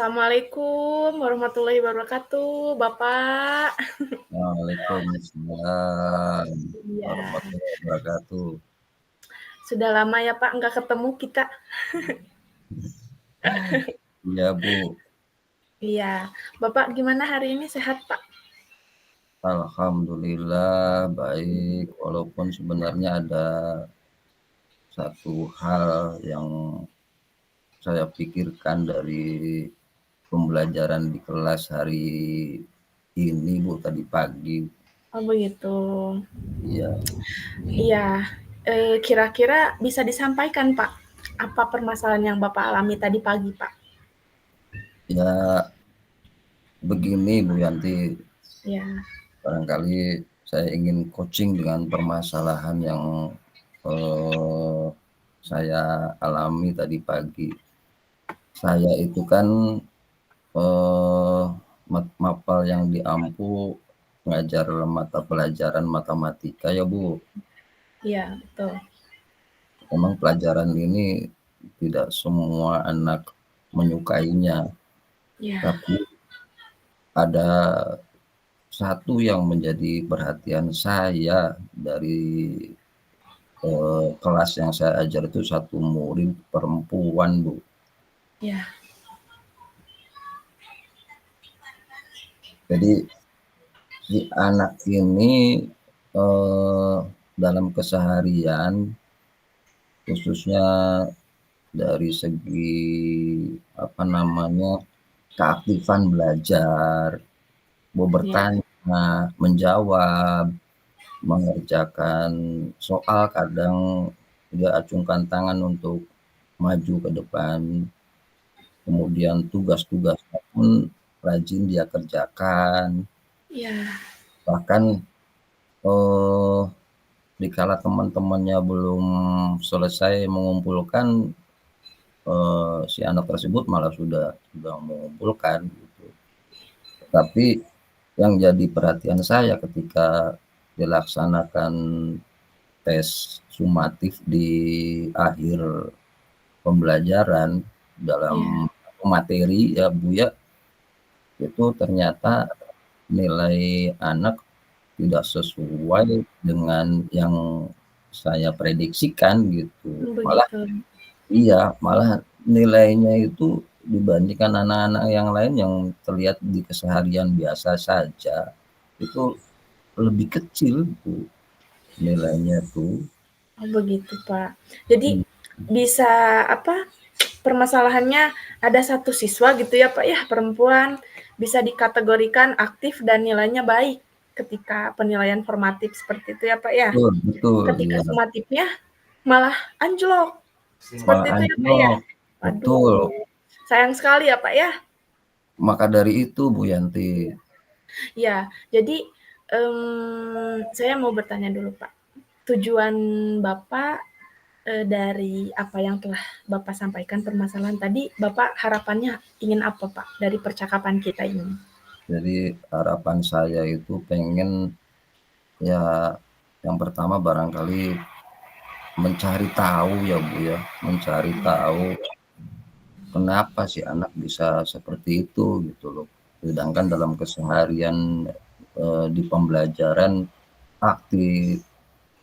Assalamualaikum warahmatullahi wabarakatuh, Bapak. Waalaikumsalam Iya, warahmatullahi wabarakatuh. sudah lama ya Pak nggak ketemu kita. Iya Bu, Iya, Bapak gimana hari ini sehat Pak? alhamdulillah baik. Walaupun sebenarnya ada satu hal yang saya pikirkan dari pembelajaran di kelas hari ini Bu, tadi pagi. Oh begitu. Iya, Iya, kira-kira bisa disampaikan Pak, apa permasalahan yang Bapak alami tadi pagi Pak? ya begini Bu Yanti, Ya, barangkali saya ingin coaching dengan permasalahan yang eh, saya alami tadi pagi. Saya itu kan eh, mapel yang di Ampu ngajar mata pelajaran matematika ya Bu. iya betul. Memang pelajaran ini tidak semua anak menyukainya, Iya, tapi ada satu yang menjadi perhatian saya dari kelas yang saya ajar itu satu murid perempuan Bu. iya, Jadi si anak ini eh, dalam keseharian khususnya dari segi apa namanya keaktifan belajar, mau iya, bertanya, menjawab, mengerjakan soal, kadang dia acungkan tangan untuk maju ke depan, kemudian tugas-tugasnya pun rajin dia kerjakan, iya, bahkan eh, dikala teman-temannya belum selesai mengumpulkan, si anak tersebut malah sudah mengumpulkan gitu. Tapi yang jadi perhatian saya ketika dilaksanakan tes sumatif di akhir pembelajaran iya. dalam materi ya Bu ya, itu ternyata nilai anak tidak sesuai dengan yang saya prediksikan gitu. Malah Begitu. iya, malah nilainya itu dibandingkan anak-anak yang lain yang terlihat di keseharian biasa saja, itu lebih kecil tuh nilainya tuh. Oh begitu Pak. Jadi Mmm, bisa apa, permasalahannya ada satu siswa gitu ya Pak ya, perempuan, bisa dikategorikan aktif dan nilainya baik ketika penilaian formatif seperti itu ya Pak ya. betul betul, Ketika iya, sumatifnya malah anjlok, malah seperti itu ya Pak ya? anjlok, betul. Waduh, sayang sekali ya Pak ya. Maka dari itu Bu Yanti, Ya, jadi, saya mau bertanya dulu Pak, tujuan Bapak, dari apa yang telah Bapak sampaikan permasalahan tadi, Bapak harapannya ingin apa Pak dari percakapan kita ini? jadi harapan saya itu pengen ya yang pertama barangkali mencari tahu ya Bu ya, mencari Iya, tahu kenapa si anak bisa seperti itu gitu loh. Sedangkan dalam keseharian di pembelajaran aktif,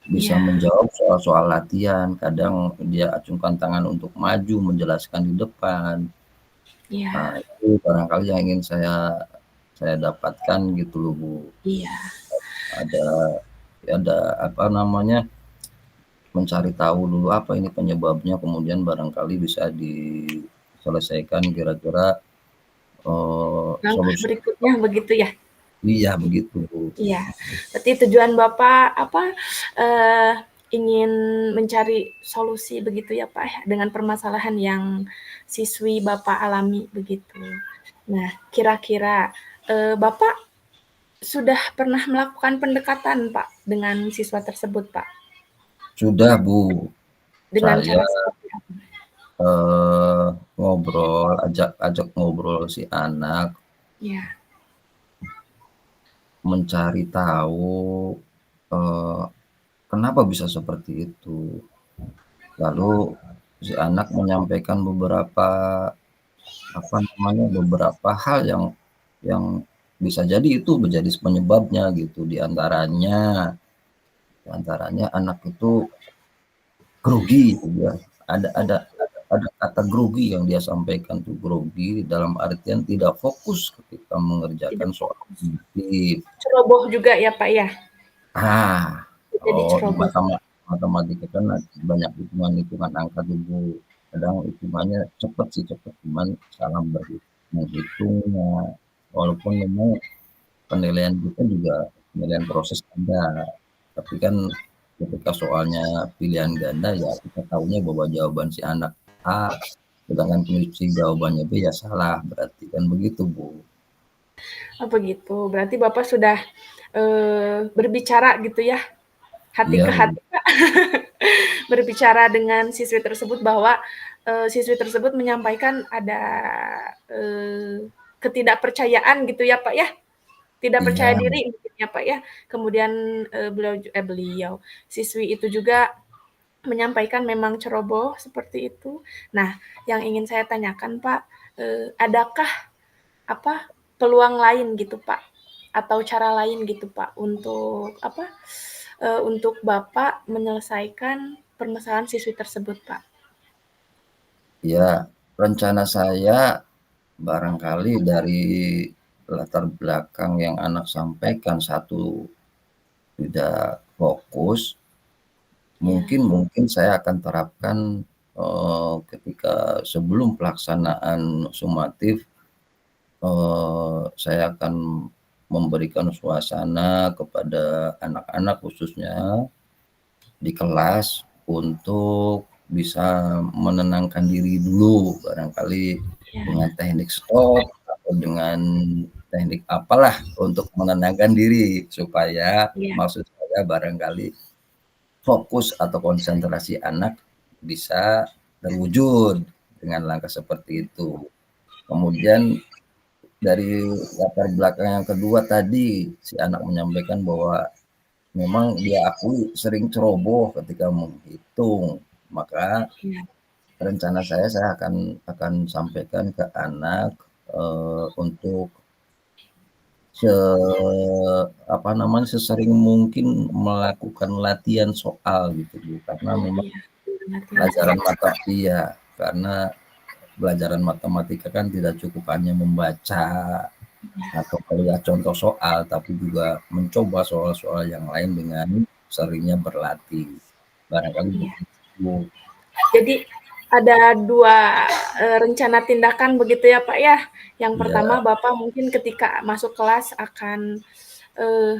bisa iya, menjawab soal-soal latihan, kadang dia acungkan tangan untuk maju menjelaskan di depan. iya, Nah, itu barangkali yang ingin saya dapatkan gitu loh Bu. iya, Ada ada apa namanya, mencari tahu dulu apa ini penyebabnya, kemudian barangkali bisa diselesaikan kira-kira langkah solusi. berikutnya begitu ya? Iya begitu. Iya, berarti tujuan Bapak apa, eee, ingin mencari solusi begitu ya, Pak, ya, dengan permasalahan yang siswi Bapak alami begitu. Nah, kira-kira, Bapak sudah pernah melakukan pendekatan, Pak, dengan siswa tersebut, Pak? Sudah Bu, Dengan saya cara seperti apa? ngobrol, ajak ajak ngobrol si anak, Iya, mencari tahu eh, kenapa bisa seperti itu. Lalu si anak menyampaikan beberapa apa namanya, beberapa hal yang bisa jadi itu menjadi penyebabnya gitu. Di antaranya anak itu grogi gitu ya. Ada kata grogi yang dia sampaikan tuh, grogi dalam artian tidak fokus ketika mengerjakan Tidak soal fokus. objektif. Ceroboh juga ya Pak ya? Jadi Di ceroboh. matematika kan banyak hitungan-hitungan angka dulu. Kadang hitungannya cepet sih, cepet, cuman salah menghitungnya. Walaupun memang penilaian kita juga penilaian proses ada, tapi kan ketika soalnya pilihan ganda ya kita tahunya bahwa jawaban si anak A, sedangkan si jawabannya B ya salah, berarti kan begitu Bu. Oh begitu, berarti Bapak sudah, berbicara gitu ya, hati Iya ke Bu. hati Pak, berbicara dengan siswi tersebut bahwa, siswi tersebut menyampaikan ada, ketidakpercayaan gitu ya Pak ya, tidak percaya Iya, diri mungkin ya Pak ya, kemudian, siswi itu juga menyampaikan memang ceroboh seperti itu. Nah, yang ingin saya tanyakan Pak, adakah apa, peluang lain gitu Pak, atau cara lain gitu Pak untuk apa, untuk Bapak menyelesaikan permasalahan siswi tersebut Pak? ya, rencana saya barangkali dari latar belakang yang anak sampaikan, satu tidak fokus, Iya, mungkin saya akan terapkan, ketika sebelum pelaksanaan sumatif, saya akan memberikan suasana kepada anak-anak khususnya di kelas untuk bisa menenangkan diri dulu, barangkali dengan iya, teknik stop atau dengan teknik apalah untuk menenangkan diri, supaya iya, maksud saya barangkali fokus atau konsentrasi anak bisa terwujud dengan langkah seperti itu. Kemudian dari latar belakang yang kedua tadi, si anak menyampaikan bahwa memang dia akui sering ceroboh ketika menghitung. Maka iya, rencana saya akan sampaikan ke anak, untuk se apa namanya, sesering mungkin melakukan latihan soal gitu Bu, karena oh memang iya, latihan pelajaran soal. mata iya, karena pelajaran matematika kan tidak cukup hanya membaca atau melihat contoh soal, tapi juga mencoba soal-soal yang lain dengan seringnya berlatih. Barangkali Iya. begitu. Jadi ada 2 rencana tindakan begitu ya, Pak, ya. Yang pertama Ya, Bapak mungkin ketika masuk kelas akan, eee,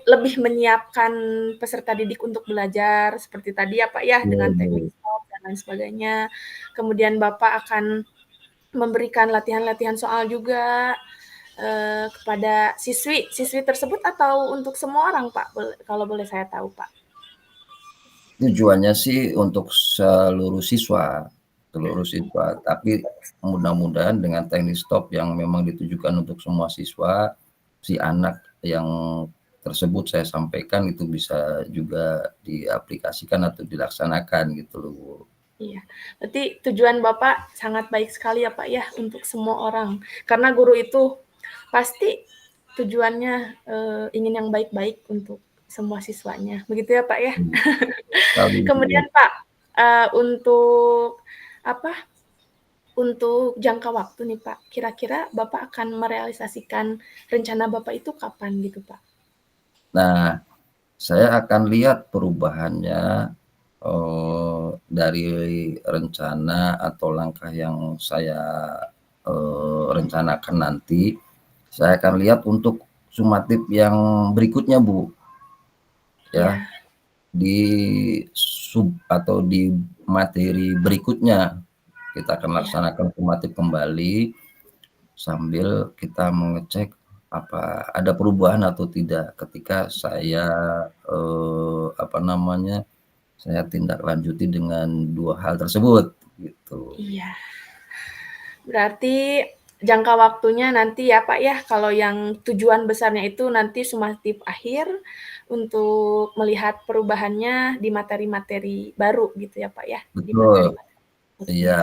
lebih menyiapkan peserta didik untuk belajar seperti tadi ya, Pak, ya, iya dengan teknik Bu. stop dan lain sebagainya. Kemudian Bapak akan memberikan latihan-latihan soal juga, kepada siswi siswi tersebut atau untuk semua orang, Pak, kalau boleh saya tahu, Pak? Tujuannya sih untuk seluruh siswa, tapi mudah-mudahan dengan teknik stop yang memang ditujukan untuk semua siswa, si anak yang tersebut saya sampaikan itu bisa juga diaplikasikan atau dilaksanakan gitu loh Bu. Iya, berarti tujuan Bapak sangat baik sekali ya, Pak, ya, untuk semua orang. Karena guru itu pasti tujuannya, ingin yang baik-baik untuk semua siswanya, begitu ya, Pak, ya? Iya, sekali Bu. Kemudian Pak, untuk apa, untuk jangka waktu nih, Pak, kira-kira Bapak akan merealisasikan rencana Bapak itu kapan gitu, Pak? Nah, saya akan lihat perubahannya, dari rencana atau langkah yang saya, rencanakan nanti. Saya akan lihat untuk sumatif yang berikutnya Bu, ya, Iya, di atau di materi berikutnya. Kita akan iya, laksanakan sumatif kembali sambil kita mengecek apa ada perubahan atau tidak ketika saya, apa namanya, saya tindak lanjuti dengan 2 hal tersebut, gitu. iya. Berarti jangka waktunya nanti ya, Pak, ya, kalau yang tujuan besarnya itu nanti sumatif akhir untuk melihat perubahannya di materi-materi baru gitu ya, Pak, ya? Di Betul, materi-materi berikutnya. iya.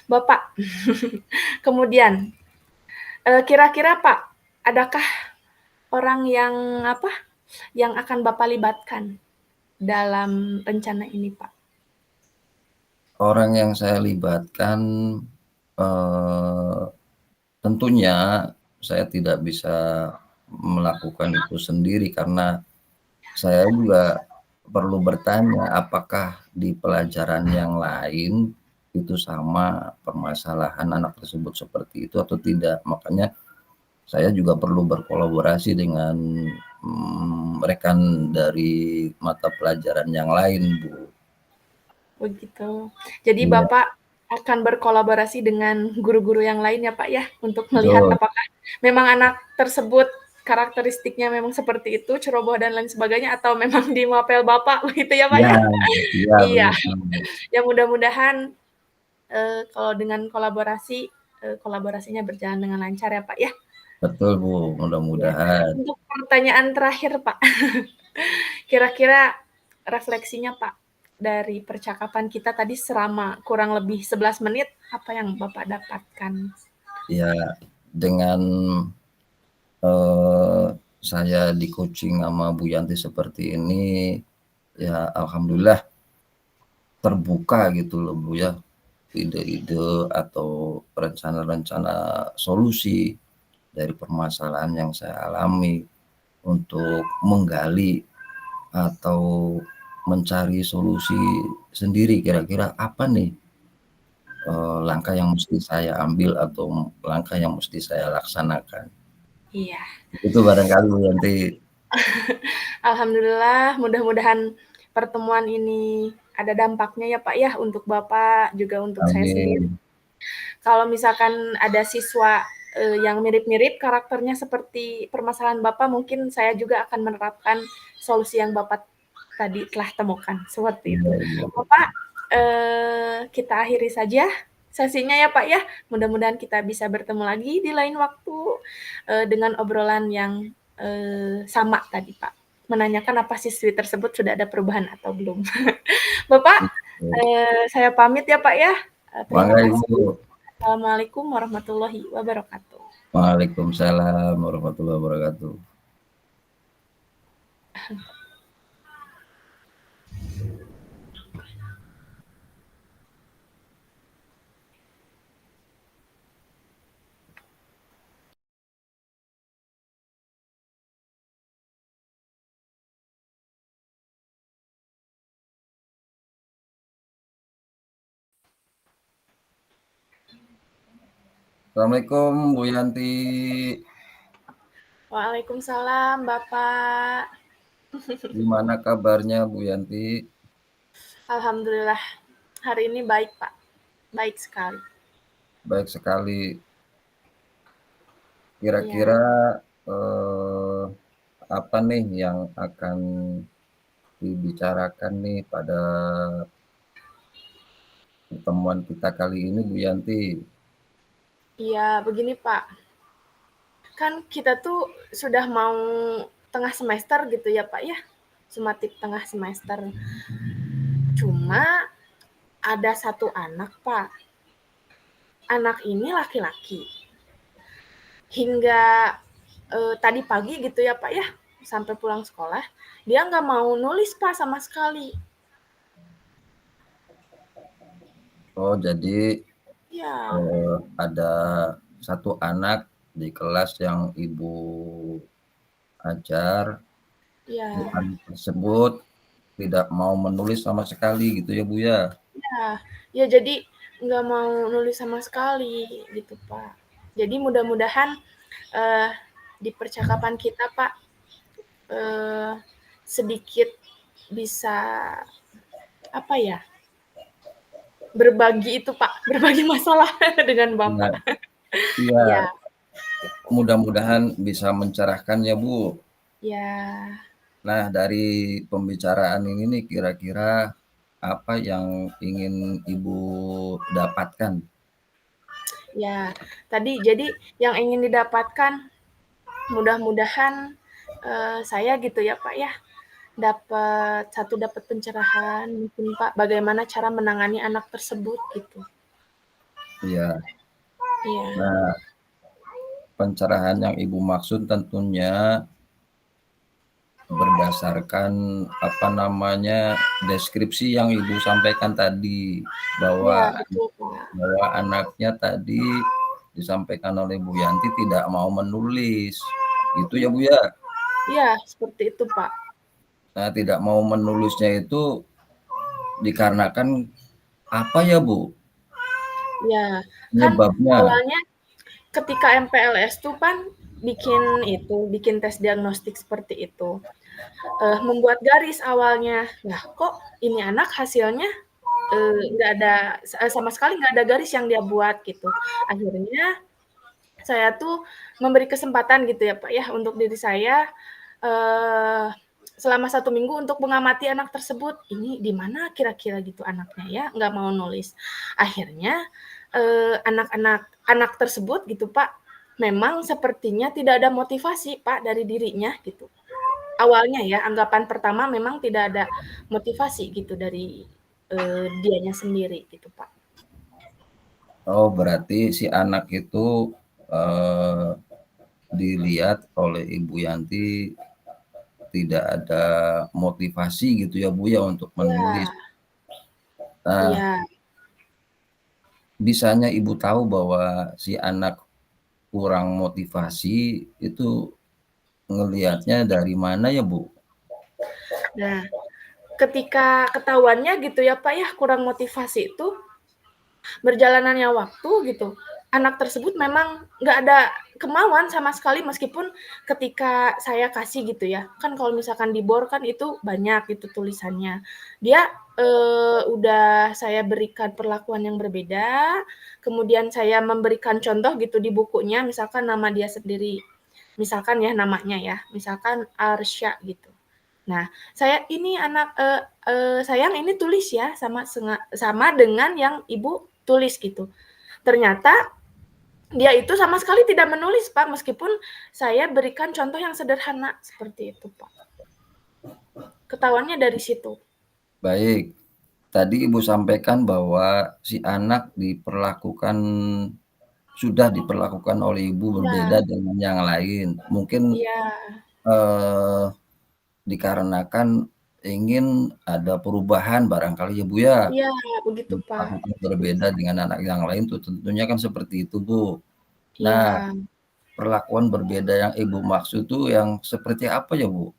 Bapak. Kemudian, kira-kira Pak, adakah orang yang apa, yang akan Bapak libatkan dalam rencana ini, Pak? Orang yang saya libatkan, eee, tentunya saya tidak bisa melakukan itu sendiri karena saya juga perlu bertanya apakah di pelajaran yang lain itu sama permasalahan anak tersebut seperti itu atau tidak. Makanya saya juga perlu berkolaborasi dengan, rekan dari mata pelajaran yang lain, Bu. Begitu. Jadi Iya, Bapak akan berkolaborasi dengan guru-guru yang lain ya, Pak, ya, untuk melihat betul. apakah memang anak tersebut karakteristiknya memang seperti itu, ceroboh dan lain sebagainya, atau memang di mapel Bapak begitu ya, Pak, Iya, ya? iya Iya, begitu. ya mudah-mudahan, kalau dengan kolaborasi, kolaborasinya berjalan dengan lancar ya, Pak, ya? Betul, Bu, Iya. mudah-mudahan. Untuk pertanyaan terakhir, Pak, kira-kira refleksinya, Pak, dari percakapan kita tadi selama kurang lebih 11 menit, apa yang Bapak dapatkan? Ya, dengan, eee, saya di-coaching sama Bu Yanti seperti ini, ya alhamdulillah terbuka gitu loh, Bu, ya, ide-ide atau rencana-rencana solusi dari permasalahan yang saya alami untuk menggali atau mencari solusi sendiri kira-kira apa nih, langkah yang mesti saya ambil atau langkah yang mesti saya laksanakan. Iya. Itu barangkali Bu Yanti. Alhamdulillah, mudah-mudahan pertemuan ini ada dampaknya ya, Pak, ya, untuk Bapak, juga untuk saya sendiri. Amin. Kalau misalkan ada siswa, yang mirip-mirip karakternya seperti permasalahan Bapak, mungkin saya juga akan menerapkan solusi yang Bapak tadi telah temukan, seperti itu. Iya, iya. Bapak, kita akhiri saja sesinya ya, Pak, ya. Mudah-mudahan kita bisa bertemu lagi di lain waktu, dengan obrolan yang, sama tadi, Pak. Menanyakan apa siswi tersebut sudah ada perubahan atau belum. Bapak, saya pamit ya, Pak, ya. Terima Mangga kasih. Ibu. Assalamualaikum warahmatullahi wabarakatuh. Waalaikumsalam warahmatullahi wabarakatuh. Assalamualaikum Bu Yanti. Waalaikumsalam, Bapak. Gimana kabarnya Bu Yanti? Alhamdulillah, hari ini baik, Pak. Baik sekali. Baik sekali. Iya. Kira-kira, eee, apa nih yang akan dibicarakan nih pada pertemuan kita kali ini Bu Yanti? Iya, begini, Pak. Kan kita tuh sudah mau tengah semester gitu ya, Pak, ya. Sumatif tengah semester. Cuma ada satu anak, Pak. Anak ini laki-laki. Hingga tadi pagi gitu ya, Pak, ya, sampai pulang sekolah, dia nggak mau nulis, Pak, sama sekali. Oh jadi, Ya, ada satu anak di kelas yang Ibu ajar, itu ya, anak tersebut tidak mau menulis sama sekali gitu ya Bu ya? ya, ya jadi nggak mau nulis sama sekali gitu, Pak. Jadi mudah-mudahan eh, di percakapan kita, Pak, eh, sedikit bisa apa ya, berbagi itu, Pak, berbagi masalah dengan Iya, Bapak. iya, Ya, mudah-mudahan bisa mencerahkan ya Bu. ya, Nah dari pembicaraan ini nih kira-kira apa yang ingin Ibu dapatkan? ya. Tadi jadi yang ingin didapatkan mudah-mudahan saya gitu ya, Pak, ya, dapat pencerahan mungkin, Pak, bagaimana cara menangani anak tersebut gitu. Iya. Iya. Nah, pencerahan yang Ibu maksud tentunya berdasarkan, apa namanya, deskripsi yang Ibu sampaikan tadi, Iya, bahwa betul, Pak. bahwa anaknya tadi disampaikan oleh Bu Yanti tidak mau menulis, gitu ya, Bu, ya? Iya, seperti itu, Pak. Nah, tidak mau menulisnya itu dikarenakan apa ya, Bu, Ya, kan penyebabnya? awalnya ketika MPLS tuh kan bikin tes diagnostik seperti itu, membuat garis awalnya. Nah, kok ini anak hasilnya, nggak ada sama sekali nggak ada garis yang dia buat gitu. Akhirnya saya tuh memberi kesempatan gitu ya, Pak, ya, untuk diri saya, eee, selama 1 minggu untuk mengamati anak tersebut, ini di mana kira-kira gitu anaknya ya, nggak mau nulis. Akhirnya, anak tersebut gitu, Pak, memang sepertinya tidak ada motivasi, Pak, dari dirinya gitu. Awalnya ya, anggapan pertama memang tidak ada motivasi gitu dari, dianya sendiri gitu, Pak. Oh, berarti si anak itu, eee, dilihat oleh Ibu Yanti tidak ada motivasi gitu ya, Bu, ya, untuk menulis. Iya, Nah, iya, bisanya Ibu tahu bahwa si anak kurang motivasi itu ngelihatnya dari mana ya, Bu? nah, ketika ketahuannya gitu ya, Pak, ya, kurang motivasi itu, berjalanannya waktu gitu, anak tersebut memang nggak ada kemauan sama sekali meskipun ketika saya kasih gitu ya, kan kalau misalkan di bor kan itu banyak gitu tulisannya. Dia, udah saya berikan perlakuan yang berbeda, kemudian saya memberikan contoh gitu di bukunya, misalkan nama dia sendiri, misalkan ya namanya ya, misalkan Arsya gitu. Nah, saya ini anak sayang ini tulis ya sama dengan yang Ibu tulis gitu. Ternyata dia itu sama sekali tidak menulis, Pak, meskipun saya berikan contoh yang sederhana seperti itu, Pak. Ketahuannya dari situ. Baik, tadi Ibu sampaikan bahwa si anak sudah diperlakukan oleh Ibu berbeda Iya, dengan yang lain. Mungkin, iya, eee, dikarenakan ingin ada perubahan barangkali ya, Bu, ya? iya, begitu, Pak. Diperlakukan berbeda dengan anak yang lain tuh tentunya kan seperti itu, Bu. Nah, Iya. perlakuan berbeda yang Ibu maksud tuh yang seperti apa ya, Bu?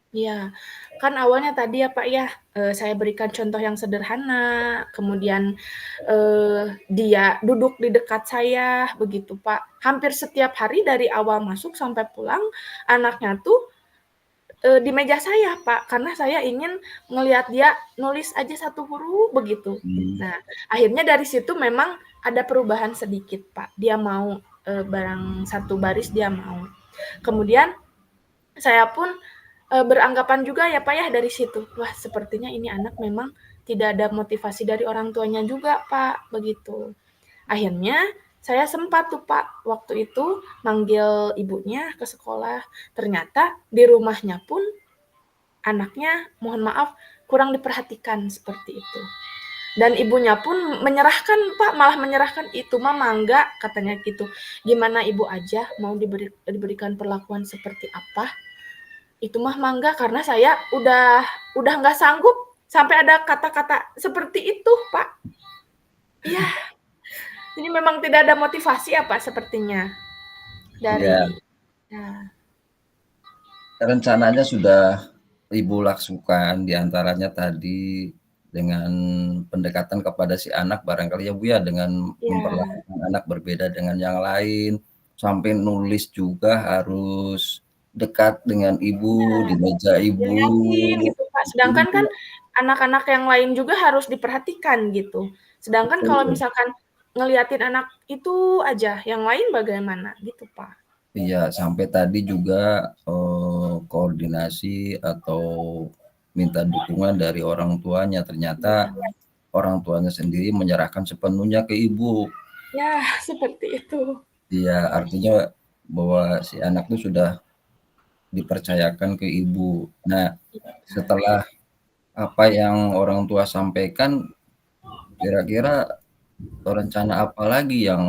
Iya, kan awalnya tadi ya, Pak, ya, saya berikan contoh yang sederhana, kemudian, dia duduk di dekat saya, begitu, Pak. Hampir setiap hari dari awal masuk sampai pulang, anaknya tuh, di meja saya, Pak, karena saya ingin ngelihat dia nulis aja satu huruf, begitu. Mmm, Nah, akhirnya dari situ memang ada perubahan sedikit, Pak. Dia mau, barang satu baris dia mau. Kemudian saya pun, beranggapan juga ya, Pak, ya, dari situ, wah sepertinya ini anak memang tidak ada motivasi dari orang tuanya juga, Pak, begitu. Akhirnya saya sempat tuh, Pak, waktu itu manggil ibunya ke sekolah, ternyata di rumahnya pun anaknya, mohon maaf, kurang diperhatikan seperti itu. Dan ibunya pun menyerahkan, Pak, malah menyerahkan, "Itu mah mangga," katanya gitu, "gimana ibu aja mau diberikan perlakuan seperti apa, itu mah mangga karena saya udah nggak sanggup sampai ada kata-kata seperti itu, Pak. Iya, ini memang tidak ada motivasi ya, Pak, sepertinya iya, dari ya, rencananya sudah Ibu lakukan di antaranya tadi dengan pendekatan kepada si anak barangkali ya, Bu, ya, dengan iya, memperlakukan anak berbeda dengan yang lain, sampai nulis juga harus dekat dengan Ibu, di meja Ibu, dilihatin gitu, Pak. Sedangkan itu kan anak-anak yang lain juga harus diperhatikan gitu. Sedangkan kalau betul. misalkan ngeliatin anak itu aja, yang lain bagaimana gitu, Pak. Iya, sampai tadi juga, koordinasi atau minta dukungan dari orang tuanya, ternyata Iya. orang tuanya sendiri menyerahkan sepenuhnya ke ibu. Ya, seperti itu. Iya, artinya bahwa si anak itu sudah dipercayakan ke ibu. Nah, setelah apa yang orang tua sampaikan, kira-kira rencana apa lagi yang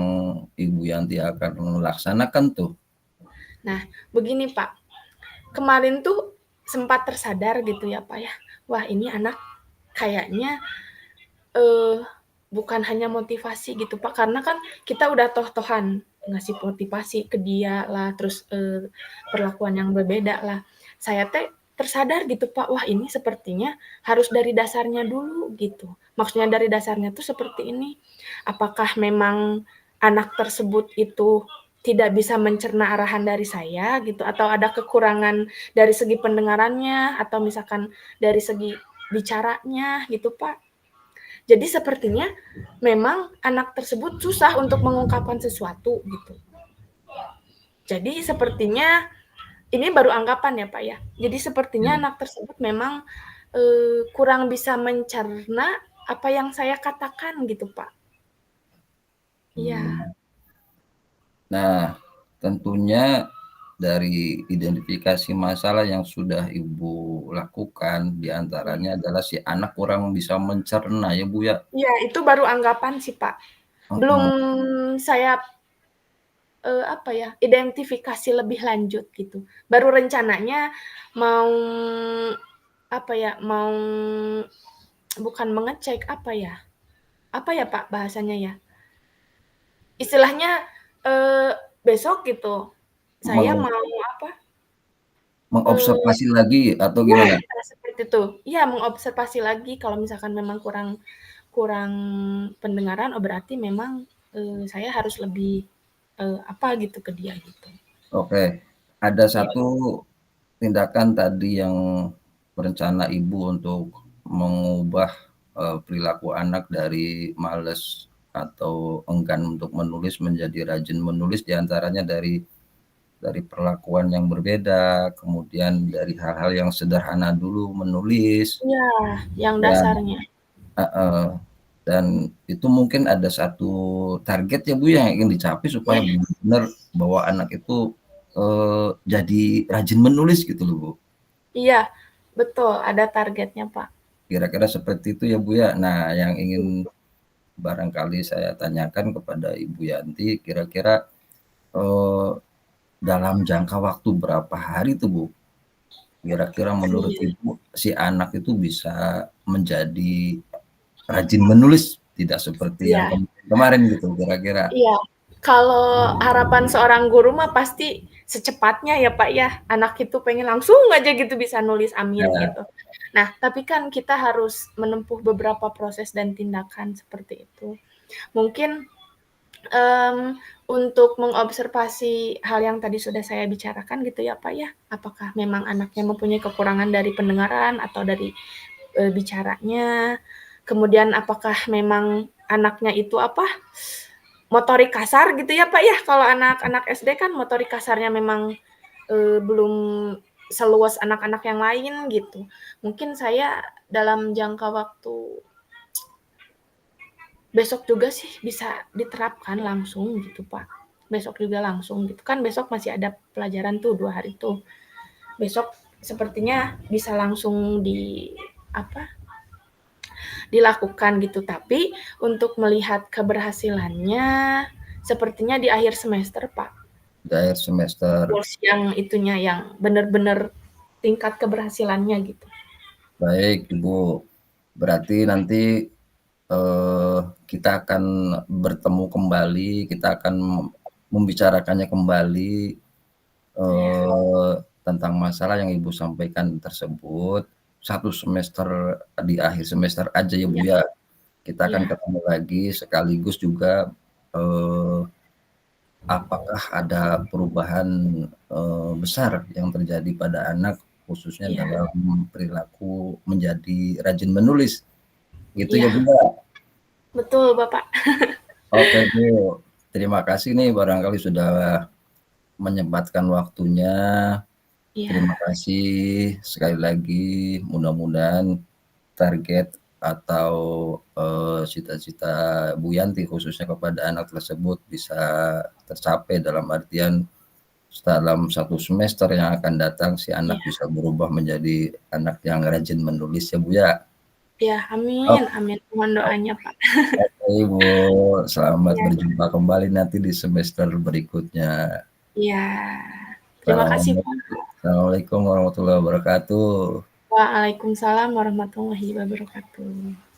Ibu Yanti akan melaksanakan tuh? Nah, begini Pak, kemarin tuh sempat tersadar gitu ya Pak ya, wah ini anak kayaknya eh, bukan hanya motivasi gitu Pak, karena kan kita udah toh-tohan ngasih motivasi ke dia lah, terus perlakuan yang berbeda lah. Saya teh tersadar gitu Pak, wah ini sepertinya harus dari dasarnya dulu gitu. Maksudnya dari dasarnya tuh seperti ini. Apakah memang anak tersebut itu tidak bisa mencerna arahan dari saya gitu, atau ada kekurangan dari segi pendengarannya, atau misalkan dari segi bicaranya gitu Pak. Jadi sepertinya memang anak tersebut susah untuk mengungkapkan sesuatu gitu. Jadi sepertinya ini baru anggapan ya Pak ya. Jadi sepertinya Ya. anak tersebut memang kurang bisa mencerna apa yang saya katakan gitu Pak. Iya, Hmm. Nah, tentunya dari identifikasi masalah yang sudah Ibu lakukan, iya. diantaranya adalah si anak kurang bisa mencerna ya Bu ya. Iya, itu baru anggapan sih Pak. Belum Heeh. saya apa ya, identifikasi lebih lanjut gitu. Baru rencananya mau apa ya, mau bukan mengecek apa ya Pak bahasanya ya? Istilahnya besok gitu, saya Meng- mau apa? Eh, Mengobservasi lagi atau ya gimana? seperti itu. Iya mengobservasi lagi kalau misalkan memang kurang kurang pendengaran, oh berarti memang saya harus lebih apa gitu ke dia gitu. Oke, ada Ya, satu tindakan tadi yang berencana Ibu untuk mengubah perilaku anak dari males atau enggan untuk menulis menjadi rajin menulis, diantaranya dari perlakuan yang berbeda, kemudian dari hal-hal yang sederhana dulu menulis, ya, yang dan dasarnya. heeh, dan itu mungkin ada satu target ya Bu yang ingin dicapai supaya Ya, benar-benar bahwa anak itu jadi rajin menulis gitu loh Bu. iya, betul ada targetnya Pak. Kira-kira seperti itu ya Bu ya. Nah, yang ingin barangkali saya tanyakan kepada Ibu Yanti, kira-kira eh, dalam jangka waktu berapa hari tuh Bu? Kira-kira menurut Iya, Ibu si anak itu bisa menjadi rajin menulis, tidak seperti yang iya. kemarin gitu kira-kira. Iya, kalau harapan seorang guru mah pasti secepatnya ya Pak ya, anak itu pengen langsung aja gitu bisa nulis, amin Ya, gitu. Nah, tapi kan kita harus menempuh beberapa proses dan tindakan seperti itu. Mungkin untuk mengobservasi hal yang tadi sudah saya bicarakan gitu ya Pak ya, apakah memang anaknya mempunyai kekurangan dari pendengaran atau dari bicaranya, kemudian apakah memang anaknya itu apa motorik kasar gitu ya Pak ya, kalau anak-anak SD kan motorik kasarnya memang belum seluas anak-anak yang lain gitu. Mungkin saya dalam jangka waktu besok juga sih bisa diterapkan langsung gitu Pak. Besok juga langsung gitu kan, besok masih ada pelajaran tuh 2 hari tuh. Besok sepertinya bisa langsung di apa dilakukan gitu. Tapi untuk melihat keberhasilannya sepertinya di akhir semester, Pak. di akhir semester. Goals yang itunya yang benar-benar tingkat keberhasilannya gitu. Baik, Ibu. Berarti nanti kita akan bertemu kembali, kita akan membicarakannya kembali Ya, tentang masalah yang Ibu sampaikan tersebut. Satu semester di akhir semester aja ya Bu iya, ya. Kita akan iya, ketemu lagi sekaligus juga eh, apakah ada perubahan besar yang terjadi pada anak khususnya iya, dalam perilaku menjadi rajin menulis. Gitu ya iya, Bu ya. betul Bapak. Oke Bu, terima kasih nih barangkali sudah menyempatkan waktunya. Terima Iya, kasih sekali lagi. Mudah-mudahan target atau cita-cita Bu Yanti khususnya kepada anak tersebut bisa tercapai dalam artian dalam satu semester yang akan datang si anak iya, bisa berubah menjadi anak yang rajin menulis ya Bu ya. iya, amin, Oke, amin. Mohon doanya Pak. Ibu, selamat Iya. berjumpa kembali nanti di semester berikutnya. Iya. Terima kasih, Pak. Assalamualaikum warahmatullahi wabarakatuh. Waalaikumsalam warahmatullahi wabarakatuh.